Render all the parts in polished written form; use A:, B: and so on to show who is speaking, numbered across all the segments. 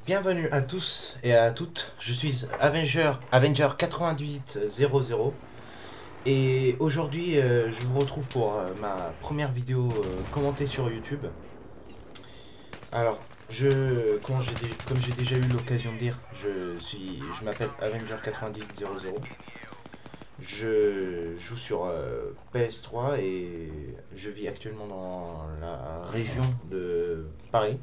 A: Bienvenue à tous et à toutes, je suis Avenger 9800 et aujourd'hui je vous retrouve pour ma première vidéo commentée sur YouTube. Alors, comme j'ai déjà eu l'occasion de dire, je m'appelle Avenger 9800. Je joue sur PS3 et je vis actuellement dans la région de Paris.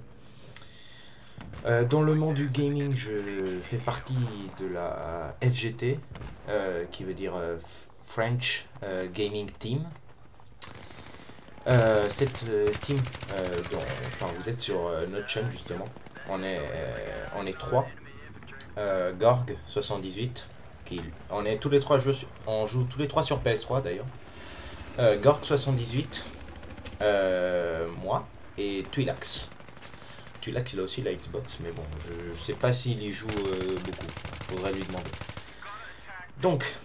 A: Dans le monde du gaming, je fais partie de la FGT, qui veut dire French Gaming Team. Cette team, vous êtes sur notre chaîne justement. On est trois. Gorg 78, on joue tous les trois sur PS3 d'ailleurs. Gorg 78, moi et Twilax. Twilax il a aussi la Xbox, mais bon, je sais pas s'il y joue beaucoup. Faudrait lui demander. Donc,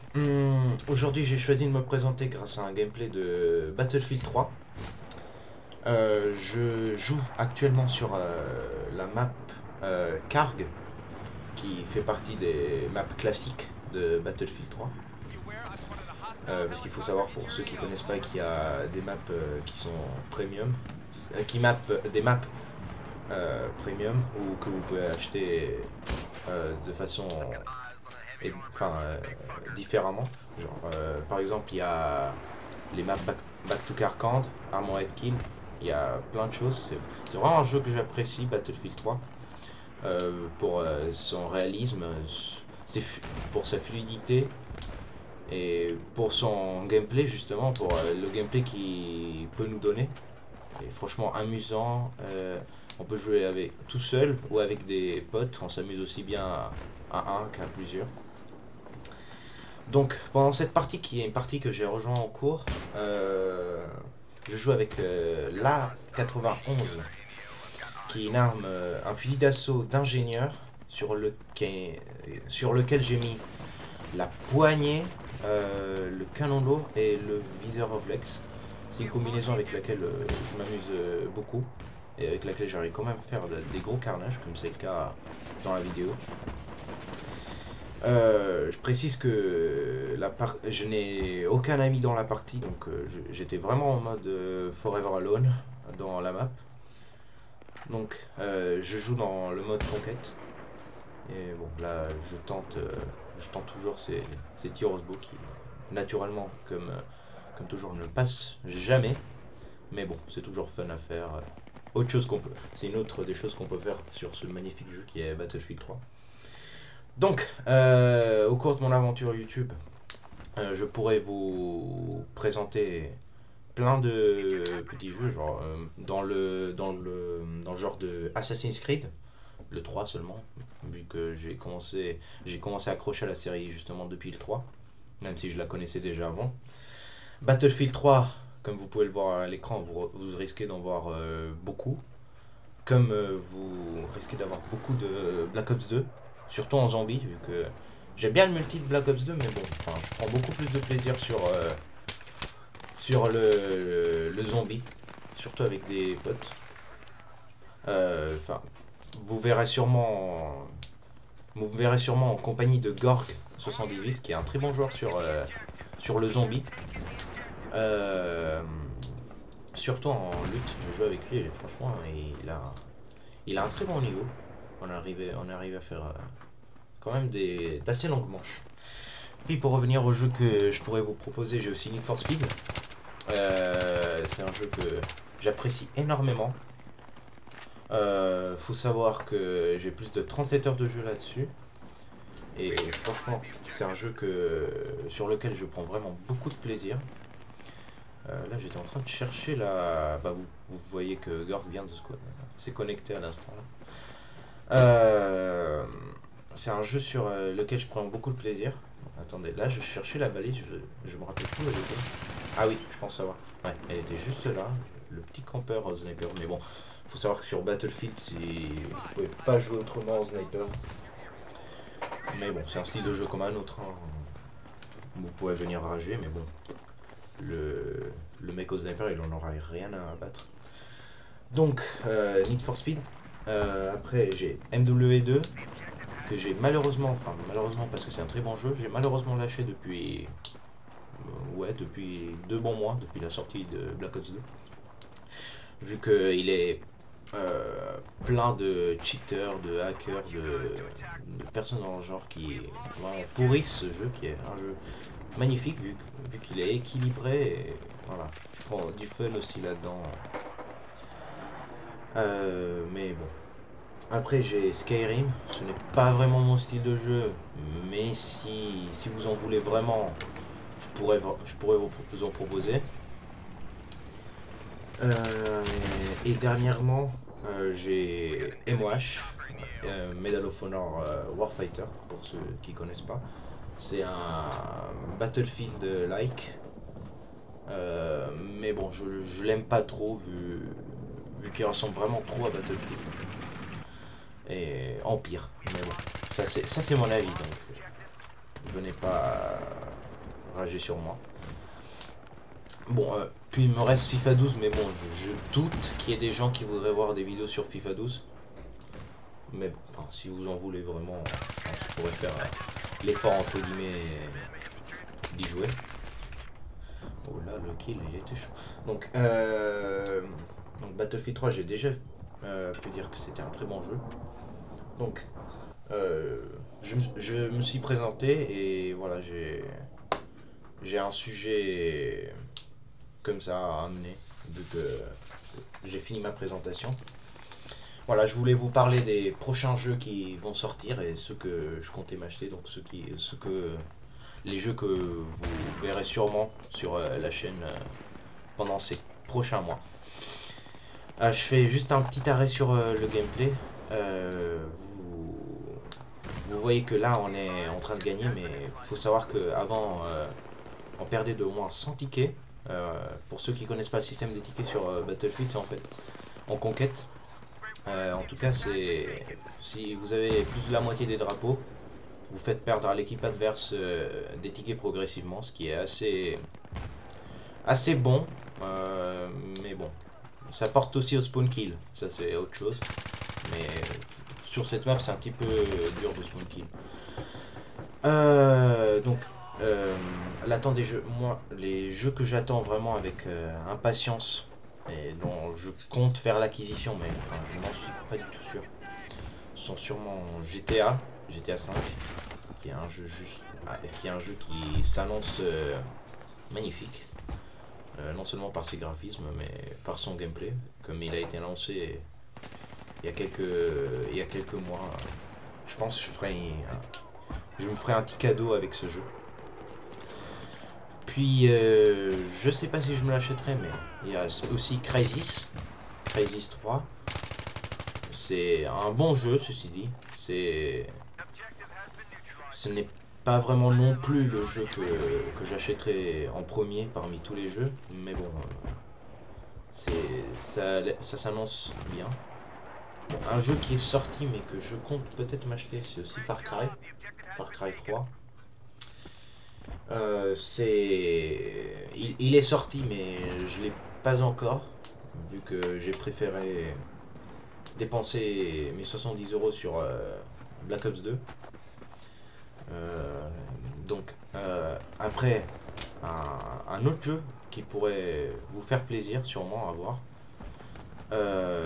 A: aujourd'hui j'ai choisi de me présenter grâce à un gameplay de Battlefield 3. Je joue actuellement sur la map Karg, qui fait partie des maps classiques de Battlefield 3. Parce qu'il faut savoir, pour ceux qui connaissent pas, qu'il y a des maps qui sont premium, des maps premium, ou que vous pouvez acheter de façon différemment. Genre, par exemple, il y a les maps Back to Karkand, Armored Kill, il y a plein de choses. C'est vraiment un jeu que j'apprécie, Battlefield 3, pour son réalisme, pour sa fluidité et pour son gameplay, justement, pour le gameplay qu'il peut nous donner. Et franchement amusant. On peut jouer tout seul ou avec des potes. On s'amuse aussi bien à un qu'à plusieurs. Donc pendant cette partie, qui est une partie que j'ai rejoint en cours, je joue avec l'A91, qui est une arme, un fusil d'assaut d'ingénieur sur lequel j'ai mis la poignée, le canon lourd et le viseur réflexe. C'est une combinaison avec laquelle je m'amuse beaucoup et avec laquelle j'arrive quand même à faire des gros carnages, comme c'est le cas dans la vidéo. Je précise que je n'ai aucun ami dans la partie, donc j'étais vraiment en mode Forever Alone dans la map. Donc je joue dans le mode conquête. Et bon, là je tente toujours ces tirs au bout qui, naturellement, comme toujours, ne passe jamais, mais bon, c'est toujours fun à faire. C'est une autre des choses qu'on peut faire sur ce magnifique jeu qui est Battlefield 3. Donc, au cours de mon aventure YouTube, je pourrais vous présenter plein de petits jeux, genre dans le genre de Assassin's Creed, le 3 seulement, vu que j'ai commencé à accrocher à la série justement depuis le 3, même si je la connaissais déjà avant. Battlefield 3, comme vous pouvez le voir à l'écran, vous risquez d'en voir beaucoup. Comme vous risquez d'avoir beaucoup de Black Ops 2, surtout en zombie, vu que j'aime bien le multi de Black Ops 2, mais bon, je prends beaucoup plus de plaisir sur le zombie, surtout avec des potes. Vous verrez sûrement en compagnie de Gorg 78, qui est un très bon joueur sur le zombie. Surtout en lutte, je joue avec lui et franchement il a un très bon niveau. On arrive à faire quand même d'assez longues manches. Puis pour revenir au jeu que je pourrais vous proposer, j'ai aussi Need for Speed. C'est un jeu que j'apprécie énormément. Faut savoir que j'ai plus de 37 heures de jeu là-dessus. Et franchement, c'est un jeu sur lequel je prends vraiment beaucoup de plaisir. Là, j'étais en train de chercher la... vous voyez que Gorg vient de s'est connecté à l'instant. C'est un jeu sur lequel je prends beaucoup de plaisir. Attendez, là, je cherchais la balise, je me rappelle plus où elle était. Ah oui, je pense savoir. Ouais, elle était juste là, le petit campeur au sniper. Mais bon, faut savoir que sur Battlefield, vous pouvez pas jouer autrement au sniper. Mais bon, c'est un style de jeu comme un autre. Hein. Vous pouvez venir rager, mais bon... Le mec au sniper, il en aura rien à battre. Donc, Need for Speed, Après j'ai MW2 que j'ai malheureusement, enfin malheureusement parce que c'est un très bon jeu, j'ai malheureusement lâché depuis ouais, depuis 2 bons mois, depuis la sortie de Black Ops 2. Vu qu'il est plein de cheaters, de hackers, de personnes dans le genre qui vraiment pourrissent ce jeu, qui est un jeu magnifique vu qu'il est équilibré. Et voilà, tu prends du fun aussi là-dedans. Mais bon. Après j'ai Skyrim, ce n'est pas vraiment mon style de jeu, mais si vous en voulez vraiment, je pourrais vous en proposer. Et dernièrement, j'ai MOH, Medal of Honor Warfighter, pour ceux qui connaissent pas. C'est un Battlefield-like, mais bon, je l'aime pas trop vu qu'il ressemble vraiment trop à Battlefield. Et Empire, mais bon, ça c'est mon avis, donc venez pas rager sur moi. Bon, puis il me reste FIFA 12, mais bon, je doute qu'il y ait des gens qui voudraient voir des vidéos sur FIFA 12. Mais bon, enfin, si vous en voulez vraiment, je pense que je pourrais faire l'effort entre guillemets d'y jouer. Oh là, le kill, il était chaud. Donc Battlefield 3, j'ai déjà pu dire que c'était un très bon jeu. Donc, je me suis présenté et voilà, j'ai un sujet comme ça à amener, vu que j'ai fini ma présentation. Voilà, je voulais vous parler des prochains jeux qui vont sortir et ceux que je comptais m'acheter, donc les jeux que vous verrez sûrement sur la chaîne pendant ces prochains mois. Je fais juste un petit arrêt sur le gameplay. Vous voyez que là on est en train de gagner, mais il faut savoir qu'avant on perdait de au moins 100 tickets. Pour ceux qui connaissent pas le système des tickets sur Battlefield, c'est en fait en conquête. En tout cas, si vous avez plus de la moitié des drapeaux, vous faites perdre à l'équipe adverse des tickets progressivement, ce qui est assez bon. Mais bon, ça porte aussi au spawn kill, ça c'est autre chose. Mais sur cette map, c'est un petit peu dur de spawn kill. Donc, l'attente des jeux, moi, les jeux que j'attends vraiment avec impatience et dont je compte faire l'acquisition, mais enfin, je n'en suis pas du tout sûr, sont sûrement GTA 5, qui est un jeu qui s'annonce magnifique, non seulement par ses graphismes, mais par son gameplay, comme il a été annoncé il y a quelques mois. Je pense que je me ferai un petit cadeau avec ce jeu. Puis, je sais pas si je me l'achèterai, mais il y a aussi Crysis 3. C'est un bon jeu, ceci dit. Ce n'est pas vraiment non plus le jeu que j'achèterai en premier parmi tous les jeux, mais bon, ça s'annonce bien. Bon, un jeu qui est sorti, mais que je compte peut-être m'acheter, c'est aussi Far Cry 3. Il est sorti, mais je l'ai pas encore, vu que j'ai préféré dépenser mes 70 € sur Black Ops 2. Donc après, un autre jeu qui pourrait vous faire plaisir sûrement à voir,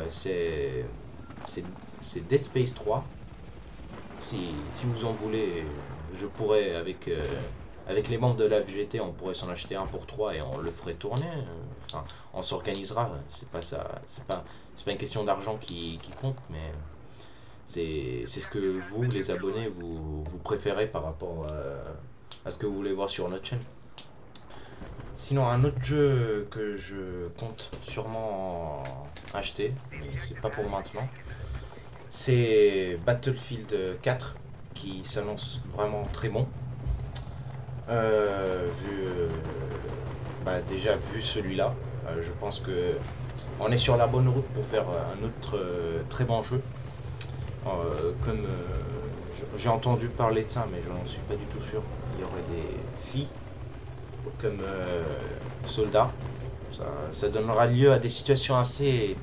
A: c'est Dead Space 3. Si vous en voulez, je pourrais avec les membres de la FGT, on pourrait s'en acheter un pour 3 et on le ferait tourner. Enfin, on s'organisera. C'est pas ça, c'est pas une question d'argent qui compte, mais c'est ce que vous, les abonnés, vous préférez par rapport à ce que vous voulez voir sur notre chaîne. Sinon, un autre jeu que je compte sûrement acheter, mais c'est pas pour maintenant, c'est Battlefield 4 qui s'annonce vraiment très bon. Déjà vu celui-là, je pense que on est sur la bonne route pour faire un autre très bon jeu. Comme j'ai entendu parler de ça, mais je n'en suis pas du tout sûr. Il y aurait des filles comme soldats. Ça donnera lieu à des situations assez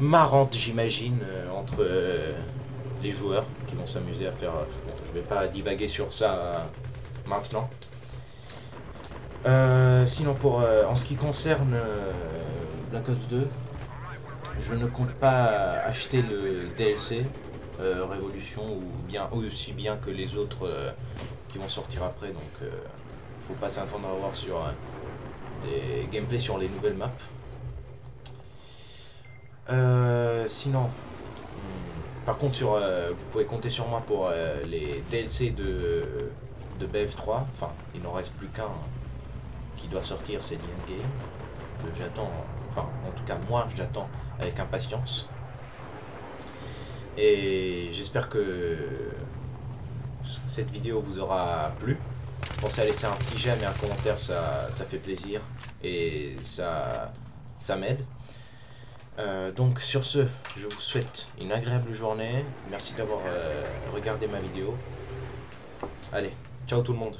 A: marrante, j'imagine, entre les joueurs qui vont s'amuser à faire... bon, je vais pas divaguer sur ça maintenant. Sinon, en ce qui concerne Black Ops 2, je ne compte pas acheter le DLC Révolution ou bien aussi bien que les autres qui vont sortir après, donc faut pas s'attendre à voir sur des gameplays sur les nouvelles maps. Sinon, par contre, vous pouvez compter sur moi pour les DLC de BF3. Enfin, il n'en reste plus qu'un qui doit sortir, c'est l'Endgame, que j'attends, enfin, en tout cas, moi, j'attends avec impatience. Et j'espère que cette vidéo vous aura plu. Pensez à laisser un petit j'aime et un commentaire, ça fait plaisir et ça m'aide. Donc sur ce, je vous souhaite une agréable journée. Merci d'avoir regardé ma vidéo. Allez, ciao tout le monde.